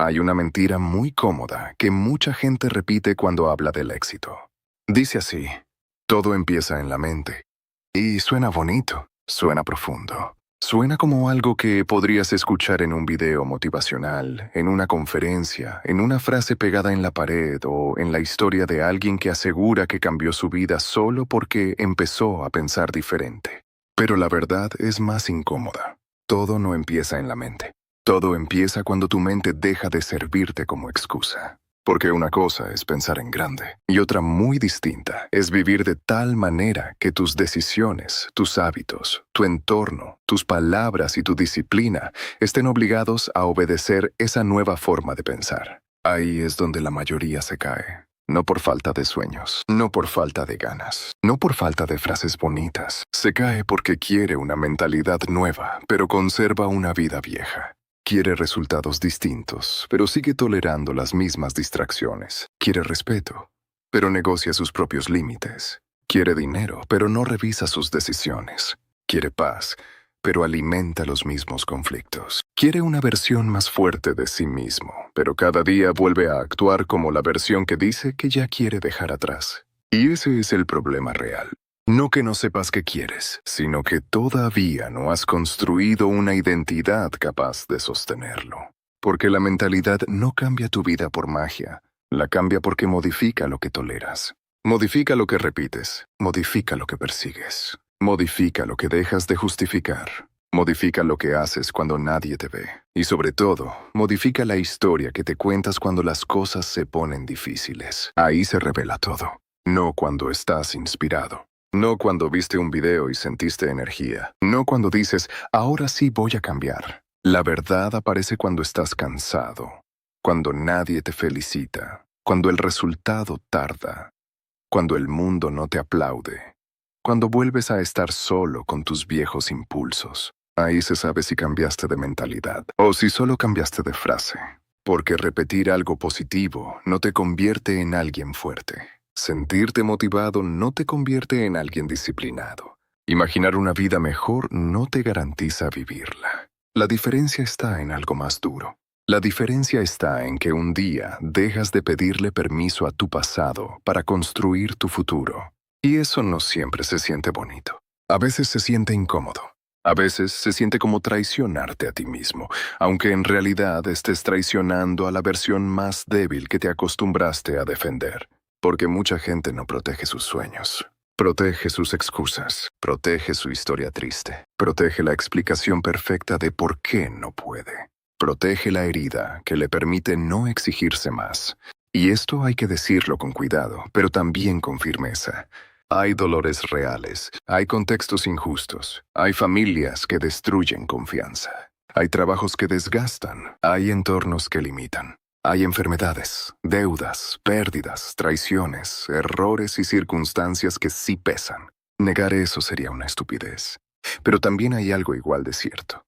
Hay una mentira muy cómoda que mucha gente repite cuando habla del éxito. Dice así: todo empieza en la mente. Y suena bonito, suena profundo. Suena como algo que podrías escuchar en un video motivacional, en una conferencia, en una frase pegada en la pared o en la historia de alguien que asegura que cambió su vida solo porque empezó a pensar diferente. Pero la verdad es más incómoda. Todo no empieza en la mente. Todo empieza cuando tu mente deja de servirte como excusa. Porque una cosa es pensar en grande y otra muy distinta es vivir de tal manera que tus decisiones, tus hábitos, tu entorno, tus palabras y tu disciplina estén obligados a obedecer esa nueva forma de pensar. Ahí es donde la mayoría se cae. No por falta de sueños, no por falta de ganas, no por falta de frases bonitas. Se cae porque quiere una mentalidad nueva, pero conserva una vida vieja. Quiere resultados distintos, pero sigue tolerando las mismas distracciones. Quiere respeto, pero negocia sus propios límites. Quiere dinero, pero no revisa sus decisiones. Quiere paz, pero alimenta los mismos conflictos. Quiere una versión más fuerte de sí mismo, pero cada día vuelve a actuar como la versión que dice que ya quiere dejar atrás. Y ese es el problema real. No que no sepas qué quieres, sino que todavía no has construido una identidad capaz de sostenerlo. Porque la mentalidad no cambia tu vida por magia, la cambia porque modifica lo que toleras. Modifica lo que repites, modifica lo que persigues, modifica lo que dejas de justificar, modifica lo que haces cuando nadie te ve. Y sobre todo, modifica la historia que te cuentas cuando las cosas se ponen difíciles. Ahí se revela todo, no cuando estás inspirado. No cuando viste un video y sentiste energía. No cuando dices, ahora sí voy a cambiar. La verdad aparece cuando estás cansado, cuando nadie te felicita, cuando el resultado tarda, cuando el mundo no te aplaude, cuando vuelves a estar solo con tus viejos impulsos. Ahí se sabe si cambiaste de mentalidad o si solo cambiaste de frase. Porque repetir algo positivo no te convierte en alguien fuerte. Sentirte motivado no te convierte en alguien disciplinado. Imaginar una vida mejor no te garantiza vivirla. La diferencia está en algo más duro. La diferencia está en que un día dejas de pedirle permiso a tu pasado para construir tu futuro. Y eso no siempre se siente bonito. A veces se siente incómodo. A veces se siente como traicionarte a ti mismo, aunque en realidad estés traicionando a la versión más débil que te acostumbraste a defender. Porque mucha gente no protege sus sueños. Protege sus excusas. Protege su historia triste. Protege la explicación perfecta de por qué no puede. Protege la herida que le permite no exigirse más. Y esto hay que decirlo con cuidado, pero también con firmeza. Hay dolores reales. Hay contextos injustos. Hay familias que destruyen confianza. Hay trabajos que desgastan. Hay entornos que limitan. Hay enfermedades, deudas, pérdidas, traiciones, errores y circunstancias que sí pesan. Negar eso sería una estupidez. Pero también hay algo igual de cierto.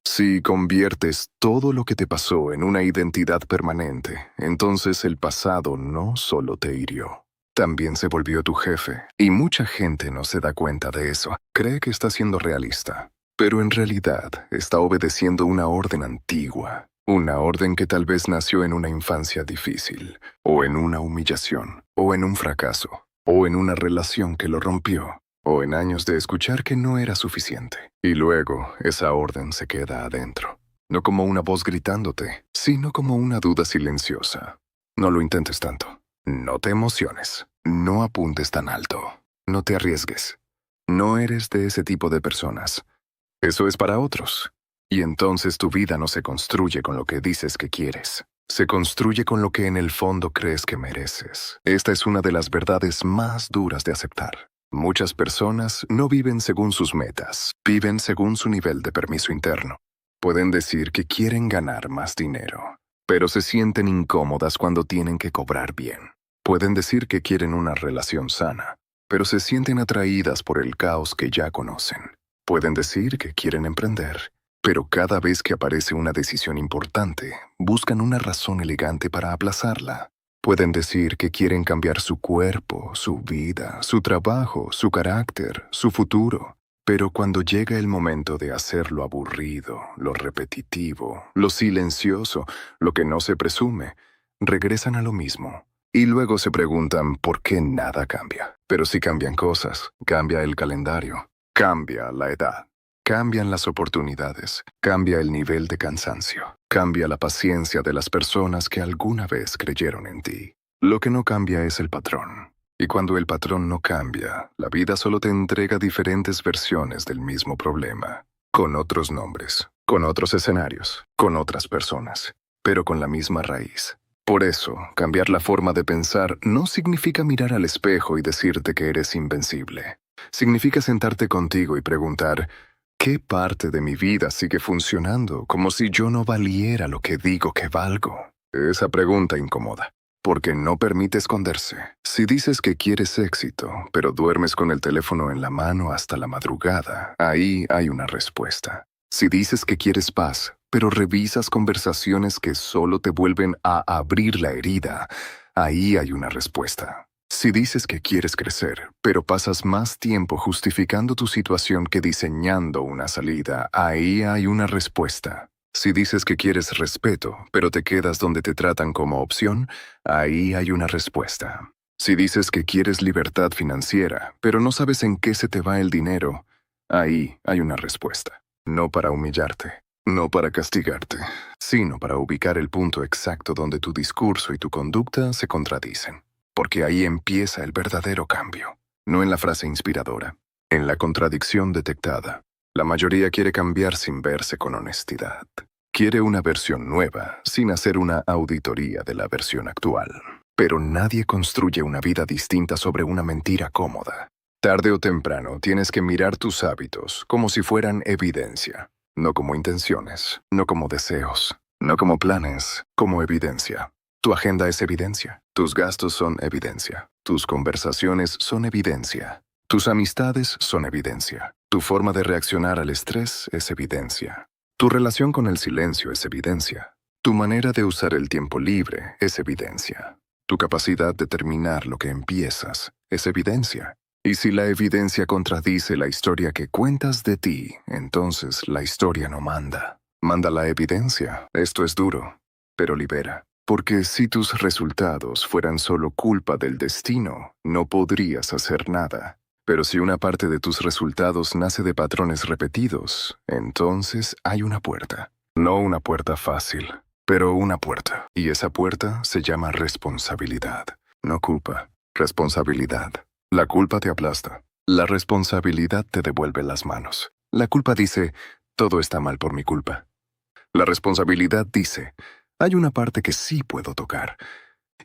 Si conviertes todo lo que te pasó en una identidad permanente, entonces el pasado no solo te hirió, también se volvió tu jefe. Y mucha gente no se da cuenta de eso. Cree que está siendo realista, pero en realidad está obedeciendo una orden antigua. Una orden que tal vez nació en una infancia difícil, o en una humillación, o en un fracaso, o en una relación que lo rompió, o en años de escuchar que no era suficiente. Y luego esa orden se queda adentro, no como una voz gritándote, sino como una duda silenciosa. No lo intentes tanto. No te emociones. No apuntes tan alto. No te arriesgues. No eres de ese tipo de personas. Eso es para otros. Y entonces tu vida no se construye con lo que dices que quieres. Se construye con lo que en el fondo crees que mereces. Esta es una de las verdades más duras de aceptar. Muchas personas no viven según sus metas, viven según su nivel de permiso interno. Pueden decir que quieren ganar más dinero, pero se sienten incómodas cuando tienen que cobrar bien. Pueden decir que quieren una relación sana, pero se sienten atraídas por el caos que ya conocen. Pueden decir que quieren emprender, pero cada vez que aparece una decisión importante, buscan una razón elegante para aplazarla. Pueden decir que quieren cambiar su cuerpo, su vida, su trabajo, su carácter, su futuro, Pero cuando llega el momento de hacer lo aburrido, lo repetitivo, lo silencioso, lo que no se presume, regresan a lo mismo. Y luego se preguntan por qué nada cambia. Pero sí cambian cosas, cambia el calendario, cambia la edad, cambian las oportunidades, cambia el nivel de cansancio, cambia la paciencia de las personas que alguna vez creyeron en ti. Lo que no cambia es el patrón. Y cuando el patrón no cambia, la vida solo te entrega diferentes versiones del mismo problema, con otros nombres, con otros escenarios, con otras personas, pero con la misma raíz. Por eso, cambiar la forma de pensar no significa mirar al espejo y decirte que eres invencible. Significa sentarte contigo y preguntar, ¿qué parte de mi vida sigue funcionando como si yo no valiera lo que digo que valgo? Esa pregunta incomoda, porque no permite esconderse. Si dices que quieres éxito, pero duermes con el teléfono en la mano hasta la madrugada, ahí hay una respuesta. Si dices que quieres paz, pero revisas conversaciones que solo te vuelven a abrir la herida, ahí hay una respuesta. Si dices que quieres crecer, pero pasas más tiempo justificando tu situación que diseñando una salida, ahí hay una respuesta. Si dices que quieres respeto, pero te quedas donde te tratan como opción, ahí hay una respuesta. Si dices que quieres libertad financiera, pero no sabes en qué se te va el dinero, ahí hay una respuesta. No para humillarte, no para castigarte, sino para ubicar el punto exacto donde tu discurso y tu conducta se contradicen. Porque ahí empieza el verdadero cambio, no en la frase inspiradora, en la contradicción detectada. La mayoría quiere cambiar sin verse con honestidad. Quiere una versión nueva, sin hacer una auditoría de la versión actual. Pero nadie construye una vida distinta sobre una mentira cómoda. Tarde o temprano tienes que mirar tus hábitos como si fueran evidencia, no como intenciones, no como deseos, no como planes, como evidencia. Tu agenda es evidencia, tus gastos son evidencia, tus conversaciones son evidencia, tus amistades son evidencia, tu forma de reaccionar al estrés es evidencia, tu relación con el silencio es evidencia, tu manera de usar el tiempo libre es evidencia, tu capacidad de terminar lo que empiezas es evidencia. Y si la evidencia contradice la historia que cuentas de ti, entonces la historia no manda. Manda la evidencia. Esto es duro, pero libera. Porque si tus resultados fueran solo culpa del destino, no podrías hacer nada. Pero si una parte de tus resultados nace de patrones repetidos, entonces hay una puerta. No una puerta fácil, pero una puerta. Y esa puerta se llama responsabilidad. No culpa, responsabilidad. La culpa te aplasta. La responsabilidad te devuelve las manos. La culpa dice, todo está mal por mi culpa. La responsabilidad dice, hay una parte que sí puedo tocar.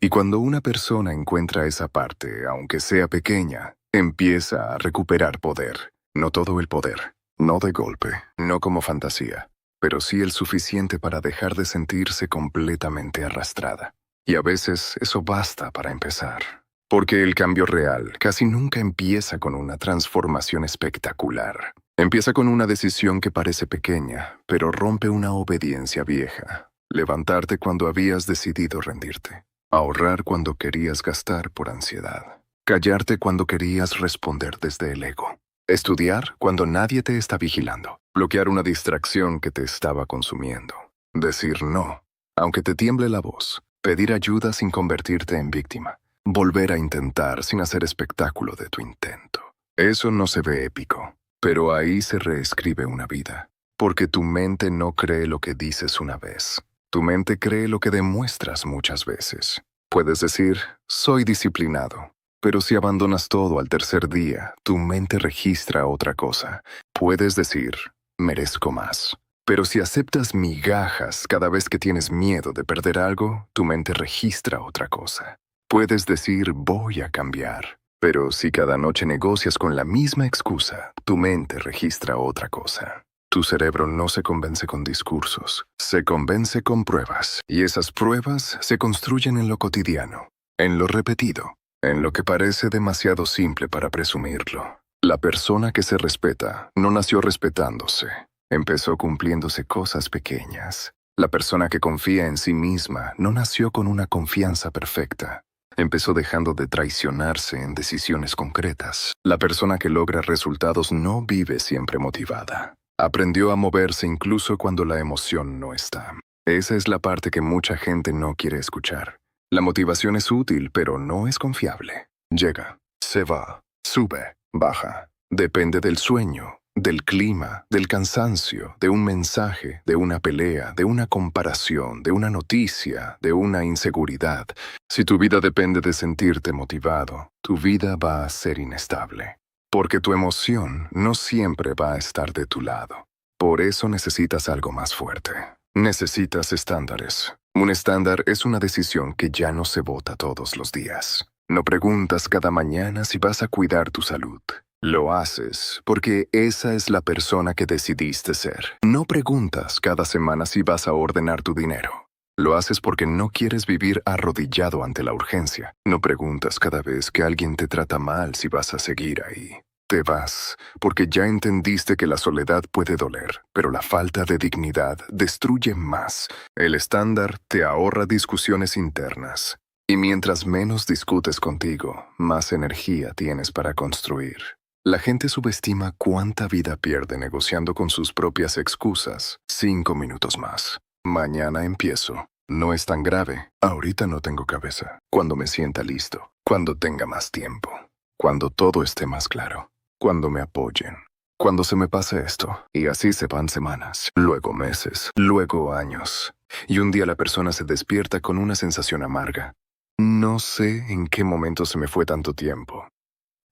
Y cuando una persona encuentra esa parte, aunque sea pequeña, empieza a recuperar poder. No todo el poder, no de golpe, no como fantasía, pero sí el suficiente para dejar de sentirse completamente arrastrada. Y a veces eso basta para empezar. Porque el cambio real casi nunca empieza con una transformación espectacular. Empieza con una decisión que parece pequeña, pero rompe una obediencia vieja. Levantarte cuando habías decidido rendirte. Ahorrar cuando querías gastar por ansiedad. Callarte cuando querías responder desde el ego. Estudiar cuando nadie te está vigilando. Bloquear una distracción que te estaba consumiendo. Decir no, aunque te tiemble la voz. Pedir ayuda sin convertirte en víctima. Volver a intentar sin hacer espectáculo de tu intento. Eso no se ve épico, pero ahí se reescribe una vida. Porque tu mente no cree lo que dices una vez. Tu mente cree lo que demuestras muchas veces. Puedes decir, soy disciplinado. Pero si abandonas todo al tercer día, tu mente registra otra cosa. Puedes decir, merezco más. Pero si aceptas migajas cada vez que tienes miedo de perder algo, tu mente registra otra cosa. Puedes decir, voy a cambiar. Pero si cada noche negocias con la misma excusa, tu mente registra otra cosa. Tu cerebro no se convence con discursos, se convence con pruebas. Y esas pruebas se construyen en lo cotidiano, en lo repetido, en lo que parece demasiado simple para presumirlo. La persona que se respeta no nació respetándose. Empezó cumpliéndose cosas pequeñas. La persona que confía en sí misma no nació con una confianza perfecta. Empezó dejando de traicionarse en decisiones concretas. La persona que logra resultados no vive siempre motivada. Aprendió a moverse incluso cuando la emoción no está. Esa es la parte que mucha gente no quiere escuchar. La motivación es útil, pero no es confiable. Llega, se va, sube, baja. Depende del sueño, del clima, del cansancio, de un mensaje, de una pelea, de una comparación, de una noticia, de una inseguridad. Si tu vida depende de sentirte motivado, tu vida va a ser inestable. Porque tu emoción no siempre va a estar de tu lado. Por eso necesitas algo más fuerte. Necesitas estándares. Un estándar es una decisión que ya no se vota todos los días. No preguntas cada mañana si vas a cuidar tu salud. Lo haces porque esa es la persona que decidiste ser. No preguntas cada semana si vas a ordenar tu dinero. Lo haces porque no quieres vivir arrodillado ante la urgencia. No preguntas cada vez que alguien te trata mal si vas a seguir ahí. Te vas porque ya entendiste que la soledad puede doler, pero la falta de dignidad destruye más. El estándar te ahorra discusiones internas. Y mientras menos discutes contigo, más energía tienes para construir. La gente subestima cuánta vida pierde negociando con sus propias excusas. 5 minutos más. Mañana empiezo. No es tan grave. Ahorita no tengo cabeza. Cuando me sienta listo. Cuando tenga más tiempo. Cuando todo esté más claro. Cuando me apoyen. Cuando se me pase esto. Y así se van semanas. Luego meses. Luego años. Y un día la persona se despierta con una sensación amarga. No sé en qué momento se me fue tanto tiempo.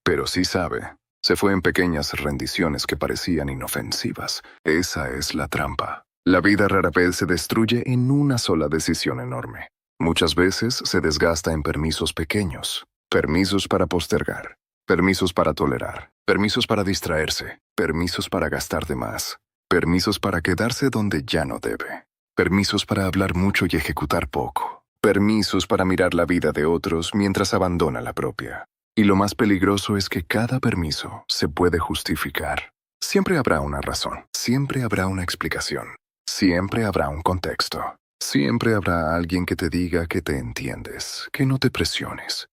Pero sí sabe. Se fue en pequeñas rendiciones que parecían inofensivas. Esa es la trampa. La vida rara vez se destruye en una sola decisión enorme. Muchas veces se desgasta en permisos pequeños. Permisos para postergar. Permisos para tolerar. Permisos para distraerse. Permisos para gastar de más. Permisos para quedarse donde ya no debe. Permisos para hablar mucho y ejecutar poco. Permisos para mirar la vida de otros mientras abandona la propia. Y lo más peligroso es que cada permiso se puede justificar. Siempre habrá una razón, siempre habrá una explicación, siempre habrá un contexto, siempre habrá alguien que te diga que te entiendes, que no te presiones,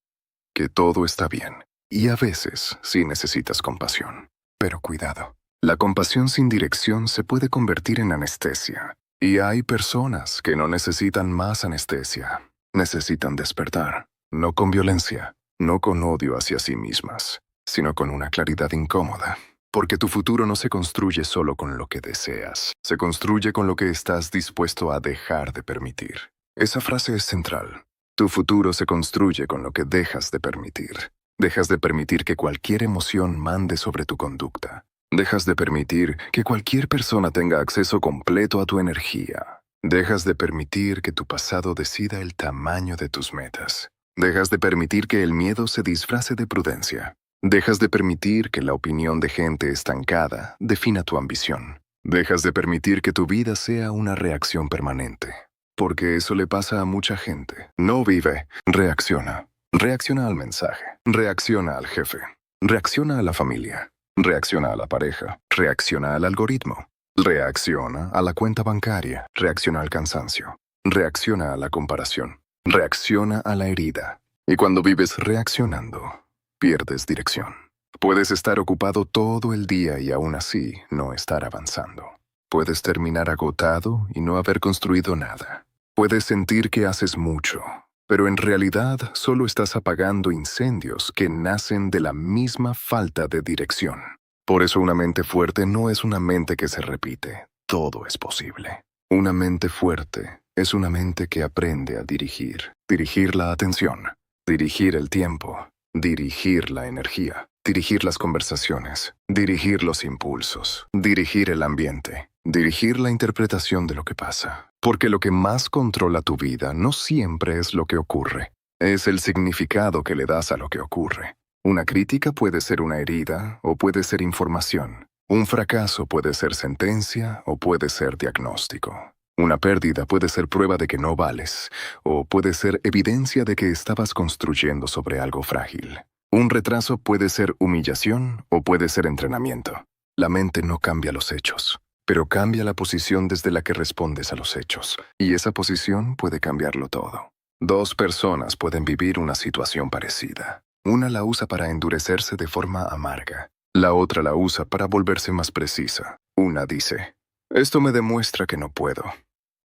que todo está bien. Y a veces sí necesitas compasión. Pero cuidado, la compasión sin dirección se puede convertir en anestesia. Y hay personas que no necesitan más anestesia, necesitan despertar, no con violencia. No con odio hacia sí mismas, sino con una claridad incómoda. Porque tu futuro no se construye solo con lo que deseas, se construye con lo que estás dispuesto a dejar de permitir. Esa frase es central. Tu futuro se construye con lo que dejas de permitir. Dejas de permitir que cualquier emoción mande sobre tu conducta. Dejas de permitir que cualquier persona tenga acceso completo a tu energía. Dejas de permitir que tu pasado decida el tamaño de tus metas. Dejas de permitir que el miedo se disfrace de prudencia. Dejas de permitir que la opinión de gente estancada defina tu ambición. Dejas de permitir que tu vida sea una reacción permanente. Porque eso le pasa a mucha gente. No vive, reacciona. Reacciona al mensaje. Reacciona al jefe. Reacciona a la familia. Reacciona a la pareja. Reacciona al algoritmo. Reacciona a la cuenta bancaria. Reacciona al cansancio. Reacciona a la comparación. Reacciona a la herida. Y cuando vives reaccionando, pierdes dirección. Puedes estar ocupado todo el día y aún así no estar avanzando. Puedes terminar agotado y no haber construido nada. Puedes sentir que haces mucho, pero en realidad solo estás apagando incendios que nacen de la misma falta de dirección. Por eso una mente fuerte no es una mente que se repite. Todo es posible. Una mente fuerte es una mente que aprende a dirigir. Dirigir la atención, dirigir el tiempo, dirigir la energía, dirigir las conversaciones, dirigir los impulsos, dirigir el ambiente, dirigir la interpretación de lo que pasa. Porque lo que más controla tu vida no siempre es lo que ocurre, es el significado que le das a lo que ocurre. Una crítica puede ser una herida o puede ser información. Un fracaso puede ser sentencia o puede ser diagnóstico. Una pérdida puede ser prueba de que no vales, o puede ser evidencia de que estabas construyendo sobre algo frágil. Un retraso puede ser humillación o puede ser entrenamiento. La mente no cambia los hechos, pero cambia la posición desde la que respondes a los hechos, y esa posición puede cambiarlo todo. Dos personas pueden vivir una situación parecida. Una la usa para endurecerse de forma amarga. La otra la usa para volverse más precisa. Una dice, esto me demuestra que no puedo.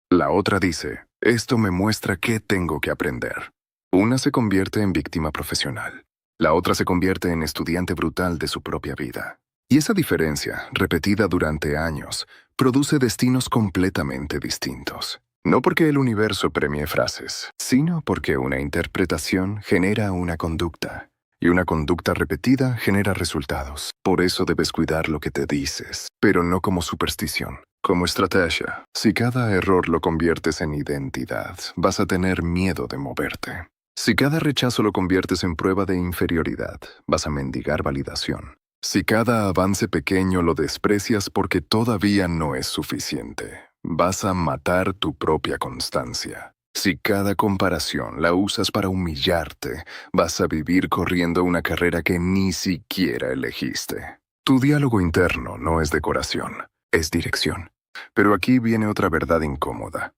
La otra dice, esto me muestra qué tengo que aprender. Una se convierte en víctima profesional. La otra se convierte en estudiante brutal de su propia vida. Y esa diferencia, repetida durante años, produce destinos completamente distintos. No porque el universo premie frases, sino porque una interpretación genera una conducta. Y una conducta repetida genera resultados. Por eso debes cuidar lo que te dices, pero no como superstición, como estrategia. Si cada error lo conviertes en identidad, vas a tener miedo de moverte. Si cada rechazo lo conviertes en prueba de inferioridad, vas a mendigar validación. Si cada avance pequeño lo desprecias porque todavía no es suficiente, vas a matar tu propia constancia. Si cada comparación la usas para humillarte, vas a vivir corriendo una carrera que ni siquiera elegiste. Tu diálogo interno no es decoración, es dirección. Pero aquí viene otra verdad incómoda.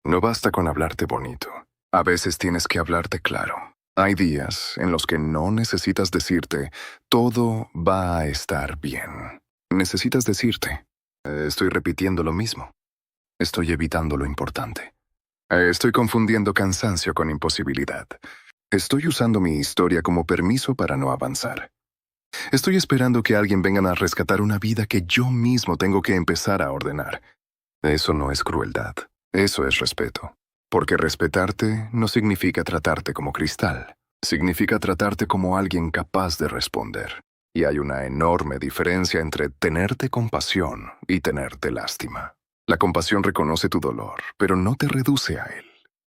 No basta con hablarte bonito. A veces tienes que hablarte claro. Hay días en los que no necesitas decirte, todo va a estar bien. Necesitas decirte, estoy repitiendo lo mismo. Estoy evitando lo importante. Estoy confundiendo cansancio con imposibilidad. Estoy usando mi historia como permiso para no avanzar. Estoy esperando que alguien venga a rescatar una vida que yo mismo tengo que empezar a ordenar. Eso no es crueldad. Eso es respeto. Porque respetarte no significa tratarte como cristal. Significa tratarte como alguien capaz de responder. Y hay una enorme diferencia entre tenerte compasión y tenerte lástima. La compasión reconoce tu dolor, pero no te reduce a él.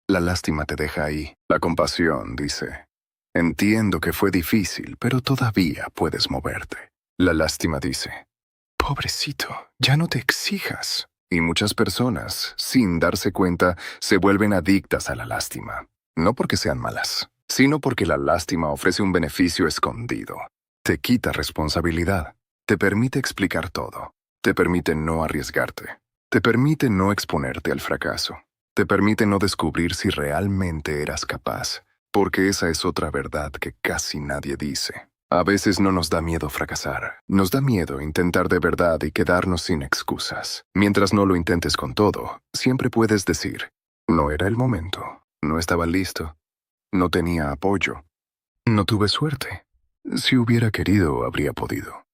La lástima te deja ahí. La compasión dice, entiendo que fue difícil, pero todavía puedes moverte. La lástima dice, pobrecito, ya no te exijas. Y muchas personas, sin darse cuenta, se vuelven adictas a la lástima. No porque sean malas, sino porque la lástima ofrece un beneficio escondido. Te quita responsabilidad. Te permite explicar todo. Te permite no arriesgarte. Te permite no exponerte al fracaso. Te permite no descubrir si realmente eras capaz, porque esa es otra verdad que casi nadie dice. A veces no nos da miedo fracasar. Nos da miedo intentar de verdad y quedarnos sin excusas. Mientras no lo intentes con todo, siempre puedes decir, no era el momento, no estaba listo, no tenía apoyo, no tuve suerte. Si hubiera querido, habría podido.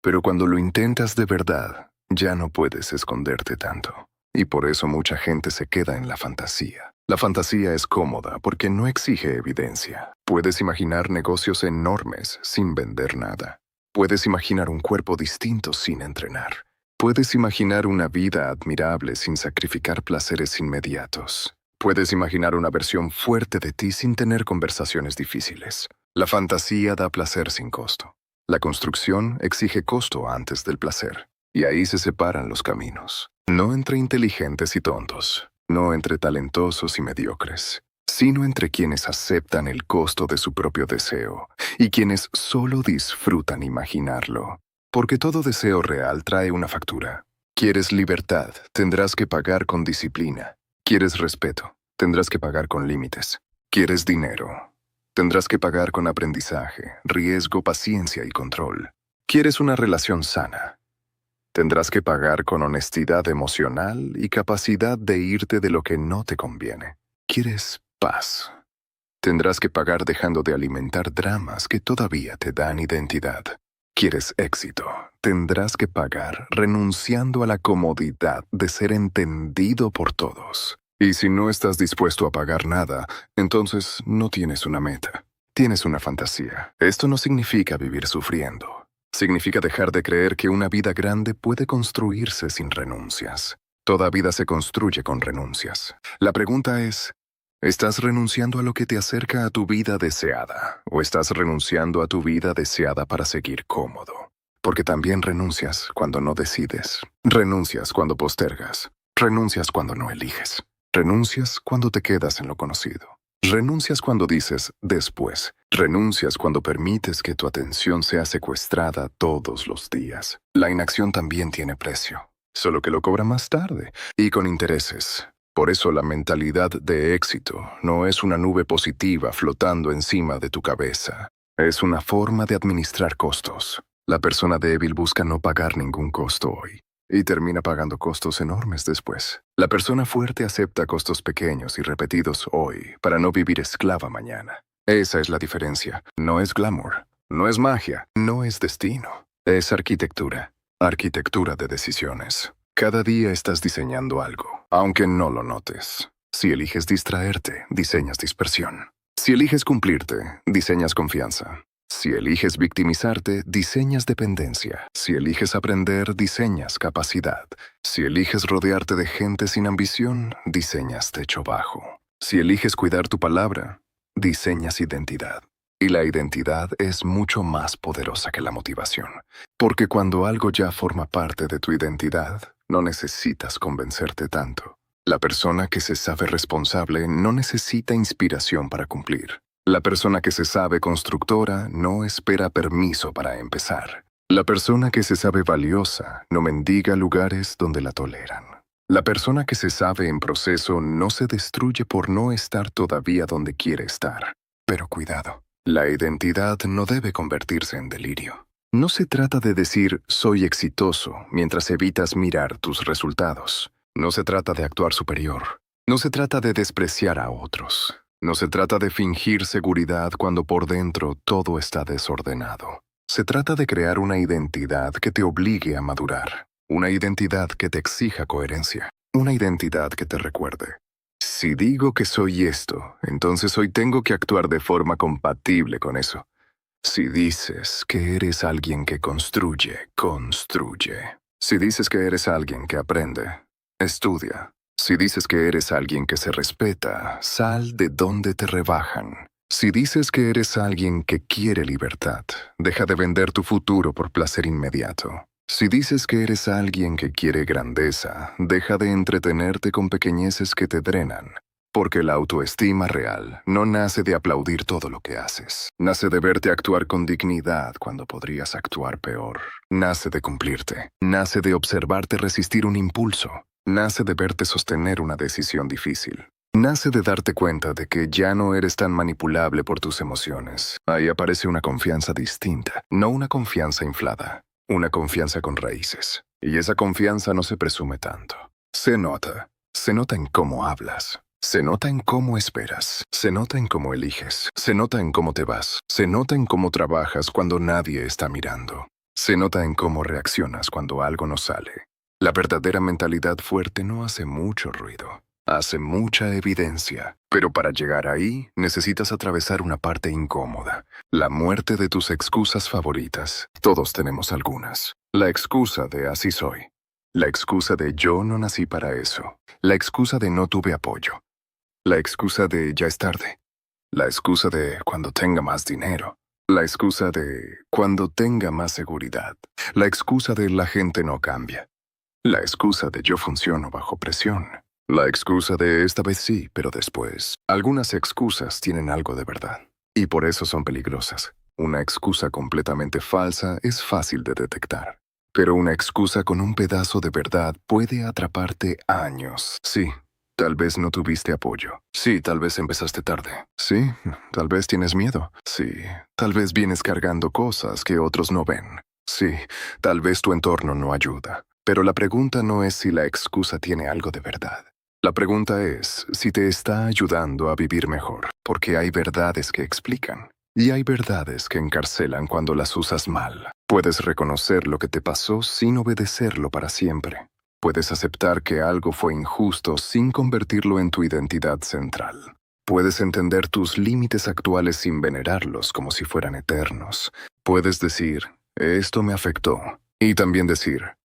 Pero cuando lo intentas de verdad, ya no puedes esconderte tanto. Y por eso mucha gente se queda en la fantasía. La fantasía es cómoda porque no exige evidencia. Puedes imaginar negocios enormes sin vender nada. Puedes imaginar un cuerpo distinto sin entrenar. Puedes imaginar una vida admirable sin sacrificar placeres inmediatos. Puedes imaginar una versión fuerte de ti sin tener conversaciones difíciles. La fantasía da placer sin costo. La construcción exige costo antes del placer. Y ahí se separan los caminos. No entre inteligentes y tontos, no entre talentosos y mediocres, sino entre quienes aceptan el costo de su propio deseo y quienes solo disfrutan imaginarlo. Porque todo deseo real trae una factura. ¿Quieres libertad? Tendrás que pagar con disciplina. ¿Quieres respeto? Tendrás que pagar con límites. ¿Quieres dinero? Tendrás que pagar con aprendizaje, riesgo, paciencia y control. ¿Quieres una relación sana? Tendrás que pagar con honestidad emocional y capacidad de irte de lo que no te conviene. ¿Quieres paz? Tendrás que pagar dejando de alimentar dramas que todavía te dan identidad. ¿Quieres éxito? Tendrás que pagar renunciando a la comodidad de ser entendido por todos. Y si no estás dispuesto a pagar nada, entonces no tienes una meta. Tienes una fantasía. Esto no significa vivir sufriendo. Significa dejar de creer que una vida grande puede construirse sin renuncias. Toda vida se construye con renuncias. La pregunta es, ¿estás renunciando a lo que te acerca a tu vida deseada? ¿O estás renunciando a tu vida deseada para seguir cómodo? Porque también renuncias cuando no decides. Renuncias cuando postergas. Renuncias cuando no eliges. Renuncias cuando te quedas en lo conocido. Renuncias cuando dices después. Renuncias cuando permites que tu atención sea secuestrada todos los días. La inacción también tiene precio, solo que lo cobra más tarde y con intereses. Por eso la mentalidad de éxito no es una nube positiva flotando encima de tu cabeza. Es una forma de administrar costos. La persona débil busca no pagar ningún costo hoy y termina pagando costos enormes después. La persona fuerte acepta costos pequeños y repetidos hoy para no vivir esclava mañana. Esa es la diferencia. No es glamour, no es magia, no es destino. Es arquitectura. Arquitectura de decisiones. Cada día estás diseñando algo, aunque no lo notes. Si eliges distraerte, diseñas dispersión. Si eliges cumplirte, diseñas confianza. Si eliges victimizarte, diseñas dependencia. Si eliges aprender, diseñas capacidad. Si eliges rodearte de gente sin ambición, diseñas techo bajo. Si eliges cuidar tu palabra, diseñas identidad. Y la identidad es mucho más poderosa que la motivación. Porque cuando algo ya forma parte de tu identidad, no necesitas convencerte tanto. La persona que se sabe responsable no necesita inspiración para cumplir. La persona que se sabe constructora no espera permiso para empezar. La persona que se sabe valiosa no mendiga lugares donde la toleran. La persona que se sabe en proceso no se destruye por no estar todavía donde quiere estar. Pero cuidado, la identidad no debe convertirse en delirio. No se trata de decir soy exitoso mientras evitas mirar tus resultados. No se trata de actuar superior. No se trata de despreciar a otros. No se trata de fingir seguridad cuando por dentro todo está desordenado. Se trata de crear una identidad que te obligue a madurar. Una identidad que te exija coherencia. Una identidad que te recuerde: si digo que soy esto, entonces hoy tengo que actuar de forma compatible con eso. Si dices que eres alguien que construye, construye. Si dices que eres alguien que aprende, estudia. Si dices que eres alguien que se respeta, sal de donde te rebajan. Si dices que eres alguien que quiere libertad, deja de vender tu futuro por placer inmediato. Si dices que eres alguien que quiere grandeza, deja de entretenerte con pequeñeces que te drenan. Porque la autoestima real no nace de aplaudir todo lo que haces. Nace de verte actuar con dignidad cuando podrías actuar peor. Nace de cumplirte. Nace de observarte resistir un impulso. Nace de verte sostener una decisión difícil. Nace de darte cuenta de que ya no eres tan manipulable por tus emociones. Ahí aparece una confianza distinta, no una confianza inflada. Una confianza con raíces. Y esa confianza no se presume tanto. Se nota. Se nota en cómo hablas. Se nota en cómo esperas. Se nota en cómo eliges. Se nota en cómo te vas. Se nota en cómo trabajas cuando nadie está mirando. Se nota en cómo reaccionas cuando algo no sale. La verdadera mentalidad fuerte no hace mucho ruido. Hace mucha evidencia. Pero para llegar ahí, necesitas atravesar una parte incómoda. La muerte de tus excusas favoritas. Todos tenemos algunas. La excusa de así soy. La excusa de yo no nací para eso. La excusa de no tuve apoyo. La excusa de ya es tarde. La excusa de cuando tenga más dinero. La excusa de cuando tenga más seguridad. La excusa de la gente no cambia. La excusa de yo funciono bajo presión. La excusa de esta vez sí, pero después. Algunas excusas tienen algo de verdad. Y por eso son peligrosas. Una excusa completamente falsa es fácil de detectar. Pero una excusa con un pedazo de verdad puede atraparte años. Sí, tal vez no tuviste apoyo. Sí, tal vez empezaste tarde. Sí, tal vez tienes miedo. Sí, tal vez vienes cargando cosas que otros no ven. Sí, tal vez tu entorno no ayuda. Pero la pregunta no es si la excusa tiene algo de verdad. La pregunta es si te está ayudando a vivir mejor, porque hay verdades que explican. Y hay verdades que encarcelan cuando las usas mal. Puedes reconocer lo que te pasó sin obedecerlo para siempre. Puedes aceptar que algo fue injusto sin convertirlo en tu identidad central. Puedes entender tus límites actuales sin venerarlos como si fueran eternos. Puedes decir, esto me afectó. Y también decir,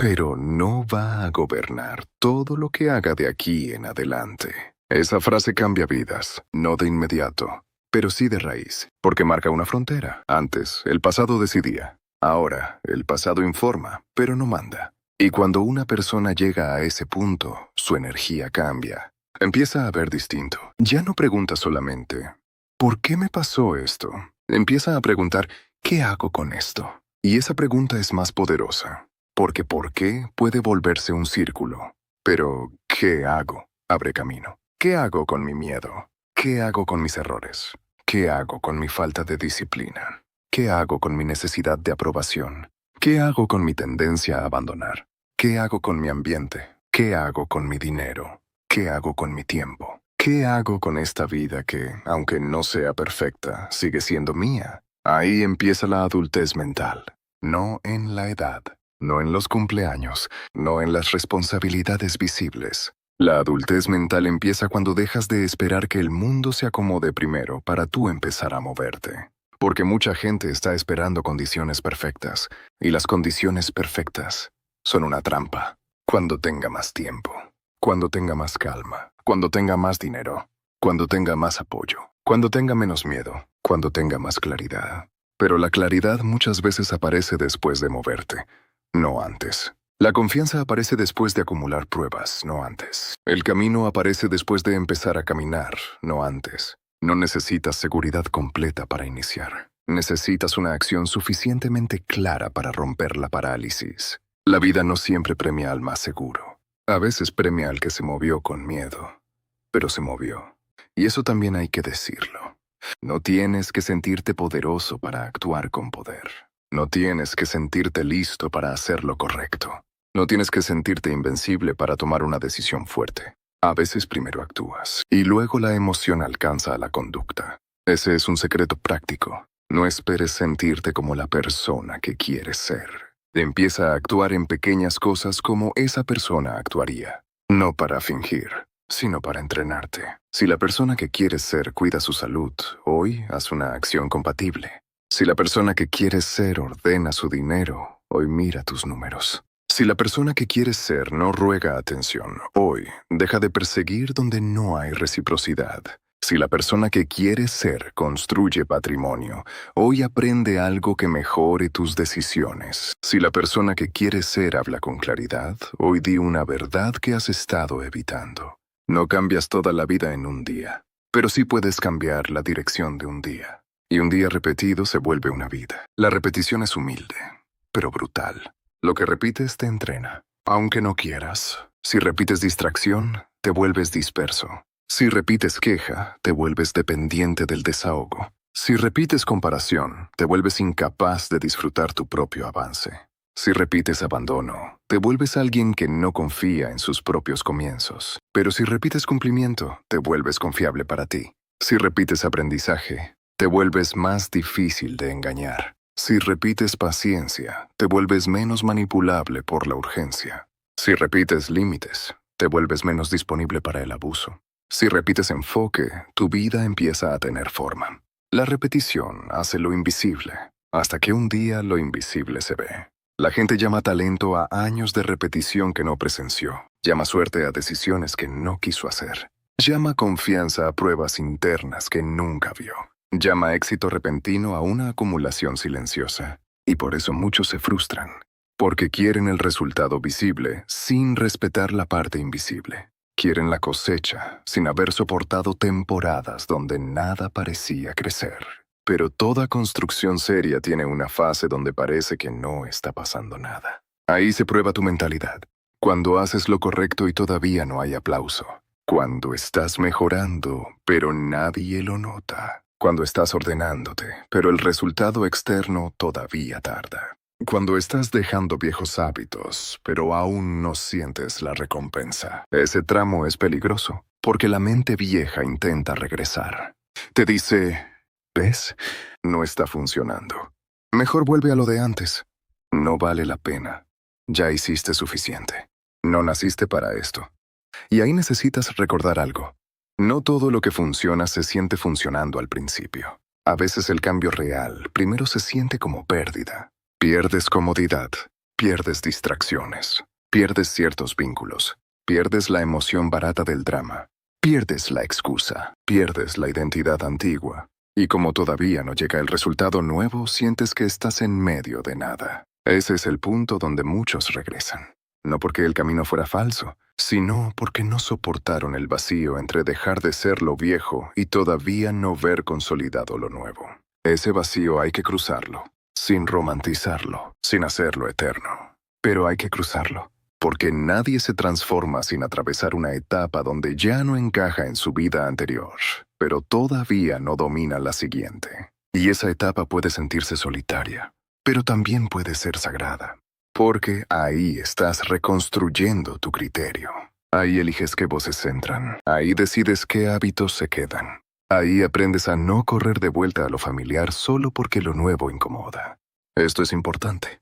pero no va a gobernar todo lo que haga de aquí en adelante. Esa frase cambia vidas, no de inmediato, pero sí de raíz, porque marca una frontera. Antes, el pasado decidía. Ahora, el pasado informa, pero no manda. Y cuando una persona llega a ese punto, su energía cambia. Empieza a ver distinto. Ya no pregunta solamente, ¿por qué me pasó esto? Empieza a preguntar, ¿qué hago con esto? Y esa pregunta es más poderosa. Porque ¿por qué puede volverse un círculo? Pero, ¿qué hago? Abre camino. ¿Qué hago con mi miedo? ¿Qué hago con mis errores? ¿Qué hago con mi falta de disciplina? ¿Qué hago con mi necesidad de aprobación? ¿Qué hago con mi tendencia a abandonar? ¿Qué hago con mi ambiente? ¿Qué hago con mi dinero? ¿Qué hago con mi tiempo? ¿Qué hago con esta vida que, aunque no sea perfecta, sigue siendo mía? Ahí empieza la adultez mental. No en la edad, no en los cumpleaños, no en las responsabilidades visibles. La adultez mental empieza cuando dejas de esperar que el mundo se acomode primero para tú empezar a moverte. Porque mucha gente está esperando condiciones perfectas, y las condiciones perfectas son una trampa. Cuando tenga más tiempo, cuando tenga más calma, cuando tenga más dinero, cuando tenga más apoyo, cuando tenga menos miedo, cuando tenga más claridad. Pero la claridad muchas veces aparece después de moverte, no antes. La confianza aparece después de acumular pruebas, no antes. El camino aparece después de empezar a caminar, no antes. No necesitas seguridad completa para iniciar. Necesitas una acción suficientemente clara para romper la parálisis. La vida no siempre premia al más seguro. A veces premia al que se movió con miedo, pero se movió. Y eso también hay que decirlo. No tienes que sentirte poderoso para actuar con poder. No tienes que sentirte listo para hacer lo correcto. No tienes que sentirte invencible para tomar una decisión fuerte. A veces primero actúas, y luego la emoción alcanza a la conducta. Ese es un secreto práctico. No esperes sentirte como la persona que quieres ser. Empieza a actuar en pequeñas cosas como esa persona actuaría. No para fingir, sino para entrenarte. Si la persona que quieres ser cuida su salud, hoy haz una acción compatible. Si la persona que quieres ser ordena su dinero, hoy mira tus números. Si la persona que quieres ser no ruega atención, hoy deja de perseguir donde no hay reciprocidad. Si la persona que quieres ser construye patrimonio, hoy aprende algo que mejore tus decisiones. Si la persona que quieres ser habla con claridad, hoy di una verdad que has estado evitando. No cambias toda la vida en un día, pero sí puedes cambiar la dirección de un día. Y un día repetido se vuelve una vida. La repetición es humilde, pero brutal. Lo que repites te entrena, aunque no quieras. Si repites distracción, te vuelves disperso. Si repites queja, te vuelves dependiente del desahogo. Si repites comparación, te vuelves incapaz de disfrutar tu propio avance. Si repites abandono, te vuelves alguien que no confía en sus propios comienzos. Pero si repites cumplimiento, te vuelves confiable para ti. Si repites aprendizaje, te vuelves más difícil de engañar. Si repites paciencia, te vuelves menos manipulable por la urgencia. Si repites límites, te vuelves menos disponible para el abuso. Si repites enfoque, tu vida empieza a tener forma. La repetición hace lo invisible, hasta que un día lo invisible se ve. La gente llama talento a años de repetición que no presenció. Llama suerte a decisiones que no quiso hacer. Llama confianza a pruebas internas que nunca vio. Llama éxito repentino a una acumulación silenciosa. Y por eso muchos se frustran. Porque quieren el resultado visible sin respetar la parte invisible. Quieren la cosecha sin haber soportado temporadas donde nada parecía crecer. Pero toda construcción seria tiene una fase donde parece que no está pasando nada. Ahí se prueba tu mentalidad. Cuando haces lo correcto y todavía no hay aplauso. Cuando estás mejorando, pero nadie lo nota. Cuando estás ordenándote, pero el resultado externo todavía tarda. Cuando estás dejando viejos hábitos, pero aún no sientes la recompensa. Ese tramo es peligroso, porque la mente vieja intenta regresar. Te dice, ¿ves? No está funcionando. Mejor vuelve a lo de antes. No vale la pena. Ya hiciste suficiente. No naciste para esto. Y ahí necesitas recordar algo. No todo lo que funciona se siente funcionando al principio. A veces el cambio real primero se siente como pérdida. Pierdes comodidad, pierdes distracciones, pierdes ciertos vínculos, pierdes la emoción barata del drama, pierdes la excusa, pierdes la identidad antigua. Y como todavía no llega el resultado nuevo, sientes que estás en medio de nada. Ese es el punto donde muchos regresan. No porque el camino fuera falso, sino porque no soportaron el vacío entre dejar de ser lo viejo y todavía no ver consolidado lo nuevo. Ese vacío hay que cruzarlo, sin romantizarlo, sin hacerlo eterno. Pero hay que cruzarlo. porque nadie se transforma sin atravesar una etapa donde ya no encaja en su vida anterior, pero todavía no domina la siguiente. Y esa etapa puede sentirse solitaria, pero también puede ser sagrada, porque ahí estás reconstruyendo tu criterio. Ahí eliges qué voces entran, ahí decides qué hábitos se quedan. Ahí aprendes a no correr de vuelta a lo familiar solo porque lo nuevo incomoda. Esto es importante.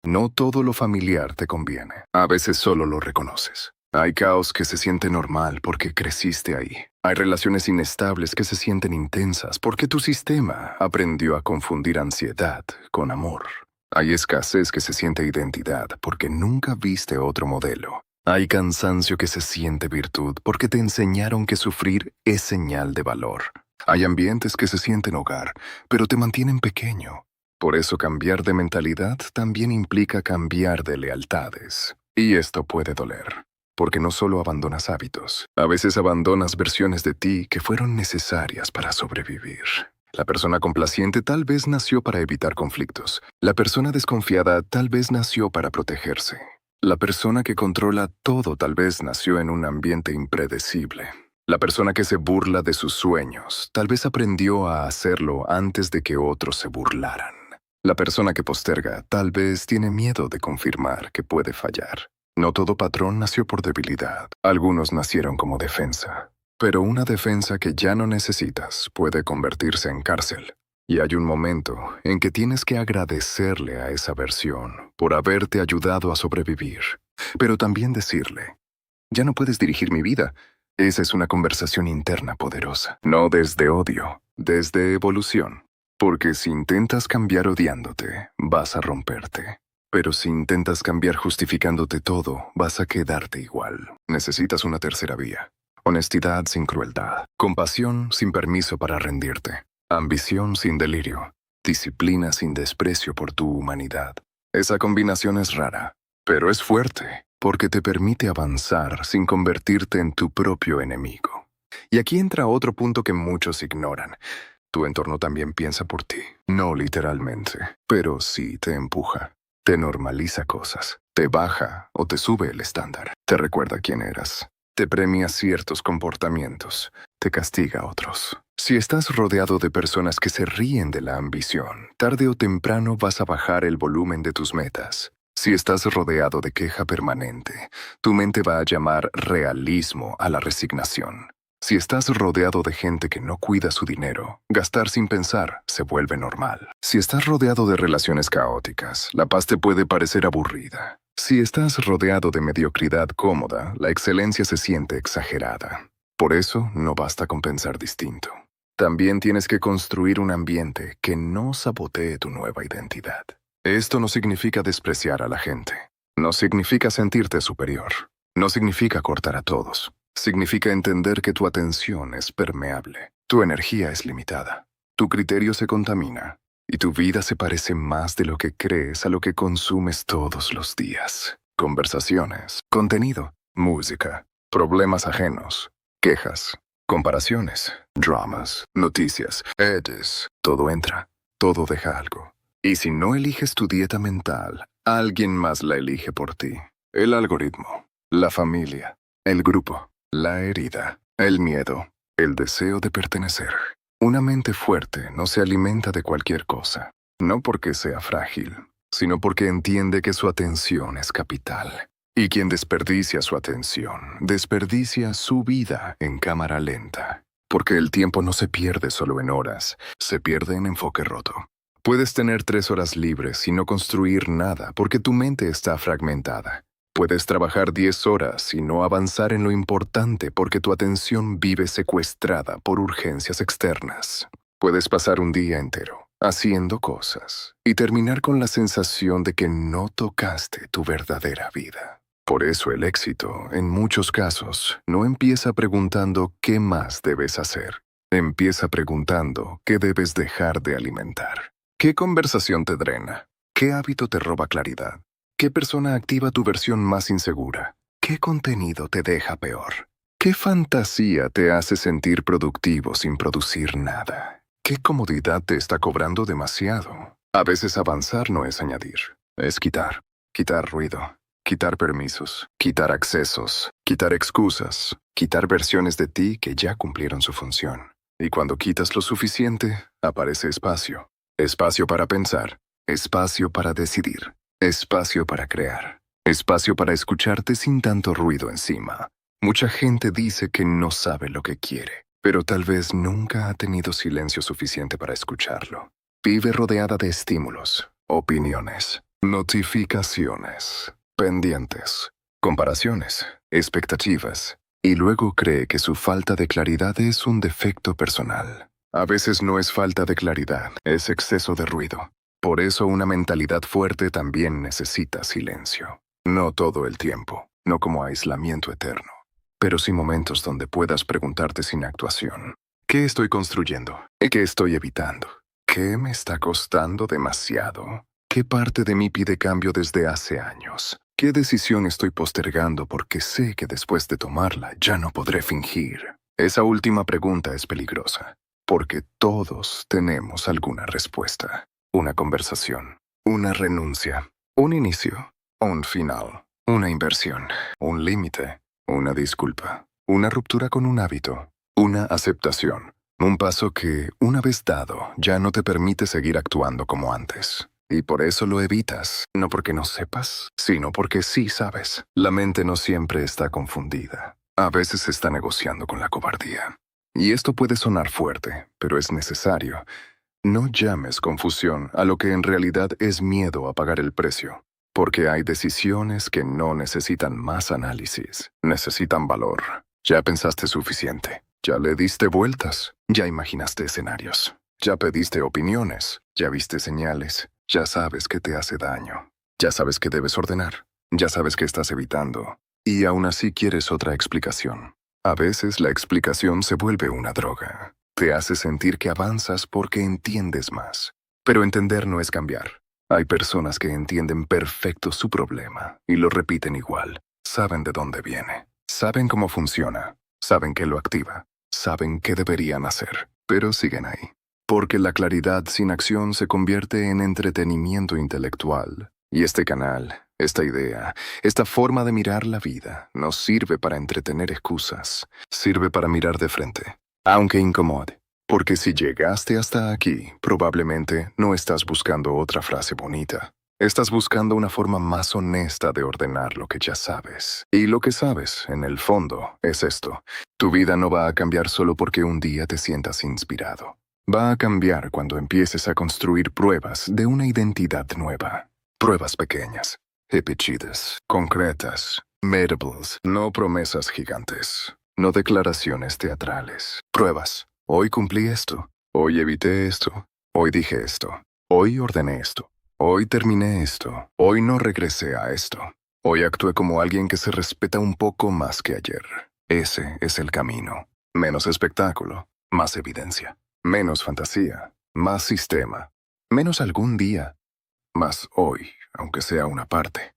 No todo lo familiar te conviene. A veces solo lo reconoces. Hay caos que se siente normal porque creciste ahí. Hay relaciones inestables que se sienten intensas porque tu sistema aprendió a confundir ansiedad con amor. Hay escasez que se siente identidad porque nunca viste otro modelo. Hay cansancio que se siente virtud porque te enseñaron que sufrir es señal de valor. Hay ambientes que se sienten hogar, pero te mantienen pequeño. Por eso cambiar de mentalidad también implica cambiar de lealtades. Y esto puede doler, porque no solo abandonas hábitos, a veces abandonas versiones de ti que fueron necesarias para sobrevivir. La persona complaciente tal vez nació para evitar conflictos. La persona desconfiada tal vez nació para protegerse. La persona que controla todo tal vez nació en un ambiente impredecible. La persona que se burla de sus sueños tal vez aprendió a hacerlo antes de que otros se burlaran. La persona que posterga tal vez tiene miedo de confirmar que puede fallar. No todo patrón nació por debilidad. Algunos nacieron como defensa. Pero una defensa que ya no necesitas puede convertirse en cárcel. Y hay un momento en que tienes que agradecerle a esa versión por haberte ayudado a sobrevivir. Pero también decirle, ya no puedes dirigir mi vida. Esa es una conversación interna poderosa. No desde odio, desde evolución. Porque si intentas cambiar odiándote, vas a romperte. Pero si intentas cambiar justificándote todo, vas a quedarte igual. Necesitas una tercera vía. Honestidad sin crueldad. Compasión sin permiso para rendirte. Ambición sin delirio. Disciplina sin desprecio por tu humanidad. Esa combinación es rara, pero es fuerte, porque te permite avanzar sin convertirte en tu propio enemigo. Y aquí entra otro punto que muchos ignoran. Tu entorno también piensa por ti. No literalmente, pero sí te empuja. Te normaliza cosas. Te baja o te sube el estándar. Te recuerda quién eras. Te premia ciertos comportamientos. Te castiga otros. Si estás rodeado de personas que se ríen de la ambición, tarde o temprano vas a bajar el volumen de tus metas. Si estás rodeado de queja permanente, tu mente va a llamar realismo a la resignación. Si estás rodeado de gente que no cuida su dinero, gastar sin pensar se vuelve normal. Si estás rodeado de relaciones caóticas, la paz te puede parecer aburrida. Si estás rodeado de mediocridad cómoda, la excelencia se siente exagerada. Por eso, no basta con pensar distinto. También tienes que construir un ambiente que no sabotee tu nueva identidad. Esto no significa despreciar a la gente. No significa sentirte superior. No significa cortar a todos. Significa entender que tu atención es permeable. Tu energía es limitada. Tu criterio se contamina. Y tu vida se parece más de lo que crees a lo que consumes todos los días. Conversaciones, contenido, música, problemas ajenos, quejas, comparaciones, dramas, noticias, edits. Todo entra, todo deja algo. Y si no eliges tu dieta mental, alguien más la elige por ti. El algoritmo, la familia, el grupo, la herida, el miedo, el deseo de pertenecer. Una mente fuerte no se alimenta de cualquier cosa, no porque sea frágil, sino porque entiende que su atención es capital. Y quien desperdicia su atención, desperdicia su vida en cámara lenta. Porque el tiempo no se pierde solo en horas, se pierde en enfoque roto. Puedes tener 3 horas libres y no construir nada porque tu mente está fragmentada. Puedes trabajar 10 horas y no avanzar en lo importante porque tu atención vive secuestrada por urgencias externas. Puedes pasar un día entero haciendo cosas y terminar con la sensación de que no tocaste tu verdadera vida. Por eso el éxito, en muchos casos, no empieza preguntando qué más debes hacer. Empieza preguntando qué debes dejar de alimentar. ¿Qué conversación te drena? ¿Qué hábito te roba claridad? ¿Qué persona activa tu versión más insegura? ¿Qué contenido te deja peor? ¿Qué fantasía te hace sentir productivo sin producir nada? ¿Qué comodidad te está cobrando demasiado? A veces avanzar no es añadir, es quitar. Quitar ruido, quitar permisos, quitar accesos, quitar excusas, quitar versiones de ti que ya cumplieron su función. Y cuando quitas lo suficiente, aparece espacio. Espacio para pensar, espacio para decidir, espacio para crear, espacio para escucharte sin tanto ruido encima. Mucha gente dice que no sabe lo que quiere, pero tal vez nunca ha tenido silencio suficiente para escucharlo. Vive rodeada de estímulos, opiniones, notificaciones, pendientes, comparaciones, expectativas, y luego cree que su falta de claridad es un defecto personal. A veces no es falta de claridad, es exceso de ruido. Por eso una mentalidad fuerte también necesita silencio. No todo el tiempo, no como aislamiento eterno, pero sí momentos donde puedas preguntarte sin actuación. ¿Qué estoy construyendo? ¿Qué estoy evitando? ¿Qué me está costando demasiado? ¿Qué parte de mí pide cambio desde hace años? ¿Qué decisión estoy postergando porque sé que después de tomarla ya no podré fingir? Esa última pregunta es peligrosa, porque todos tenemos alguna respuesta. Una conversación, una renuncia, un inicio, un final, una inversión, un límite, una disculpa, una ruptura con un hábito, una aceptación. Un paso que, una vez dado, ya no te permite seguir actuando como antes. Y por eso lo evitas, no porque no sepas, sino porque sí sabes. La mente no siempre está confundida. A veces está negociando con la cobardía. Y esto puede sonar fuerte, pero es necesario. No llames confusión a lo que en realidad es miedo a pagar el precio. Porque hay decisiones que no necesitan más análisis, necesitan valor. Ya pensaste suficiente. Ya le diste vueltas, ya imaginaste escenarios, ya pediste opiniones, ya viste señales, ya sabes que te hace daño, ya sabes que debes ordenar, ya sabes que estás evitando, y aún así quieres otra explicación. A veces la explicación se vuelve una droga. Te hace sentir que avanzas porque entiendes más. Pero entender no es cambiar. Hay personas que entienden perfecto su problema y lo repiten igual. Saben de dónde viene, saben cómo funciona, saben qué lo activa. Saben qué deberían hacer, pero siguen ahí. Porque la claridad sin acción se convierte en entretenimiento intelectual. Y este canal, esta idea, esta forma de mirar la vida, no sirve para entretener excusas. Sirve para mirar de frente, aunque incomode. Porque si llegaste hasta aquí, probablemente no estás buscando otra frase bonita. Estás buscando una forma más honesta de ordenar lo que ya sabes. Y lo que sabes, en el fondo, es esto. Tu vida no va a cambiar solo porque un día te sientas inspirado. Va a cambiar cuando empieces a construir pruebas de una identidad nueva. Pruebas pequeñas, repetidas, concretas, measurables, no promesas gigantes, no declaraciones teatrales. Pruebas. Hoy cumplí esto. Hoy evité esto. Hoy dije esto. Hoy ordené esto. Hoy terminé esto. Hoy no regresé a esto. Hoy actué como alguien que se respeta un poco más que ayer. Ese es el camino. Menos espectáculo, más evidencia. Menos fantasía, más sistema. Menos algún día, más hoy, aunque sea una parte.